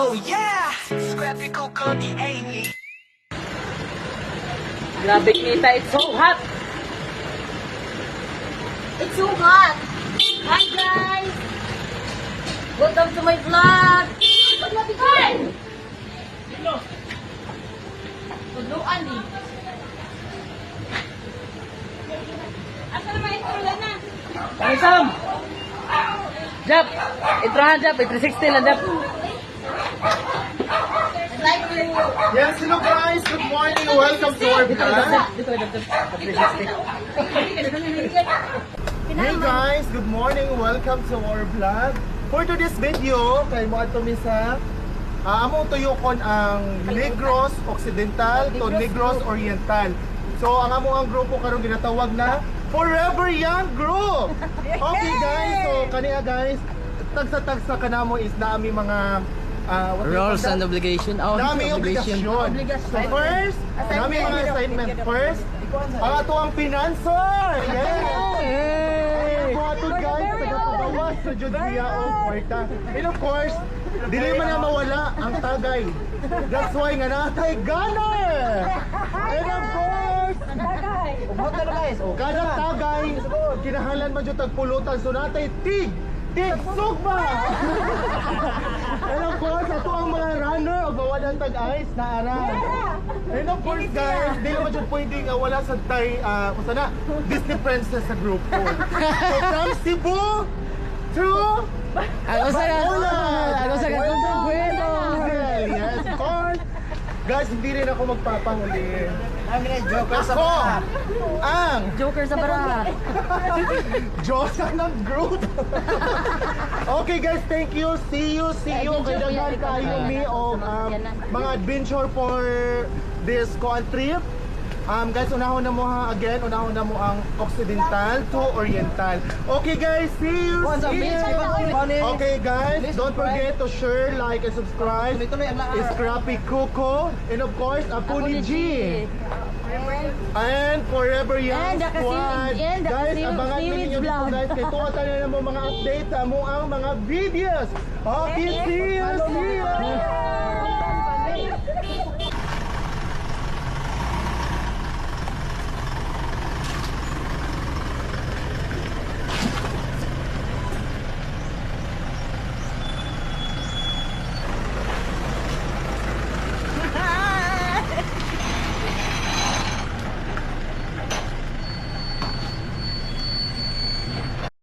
Oh yeah! Scrappy Coco the 80. Grabe kita, it's so hot! It's so hot! Hi guys! Welcome to my vlog! Hi! Tudluan eh. Asa naman ito na? Ano Sam? Jap! Itrahan Jap, 360 lang Jap. I'd like to... Yes, hello guys. Good morning. Welcome to our vlog. Dito Jap, 360. Hey guys, good morning. Welcome to our vlog. For today's video, kay mo ato mi sa among tuyokon ang Negros Occidental to Negros Oriental. So ang among grupo karon ginatawag na Forever Young Group. Okay guys, so kaniya guys, tagsa-tagsa kanamo is nami mga what do you call Rules that? and obligation. Oh, Nami obligasyon. So first, nami mga assignment. First, ang ato ang financier. Yes! Ang ato guys, tagapabawas sa Jud niya o kwarta. And of course, dili man na mawala ang tagay. That's why nga natay gunner! And of course, kada tagay, kinahalan man dyan tagpulutan. So natay tig sugba! And of course, ito ang mga runner o bawalan tag-ice na ara. And of course guys, di naman dyan pwedeng wala sa tay, kung sana, Disney Princess sa group ko. So from Cebu to Ano sa Bacolod! Ano sa Yes, of course. Guys, hindi rin ako magpapahuli. Ako ang Joker sa barat. Diyosa ng group. Okay guys, thank you. See you. Kaya dagan tayo mi o mga adventure for this trip. Guys, unahon na mo ha, again, unahon na mo ang Occidental to Oriental. Okay guys, see you. Okay guys, don't forget to share, like, and subscribe. Scrappy Coco, and of course, Apuni G. And Forever Young And Squad. and Guys, Seaweeds abangan ninyo dito vlog. guys. Kaya tuwatan na mo mga update sa mo ang mga videos. Okay, see you.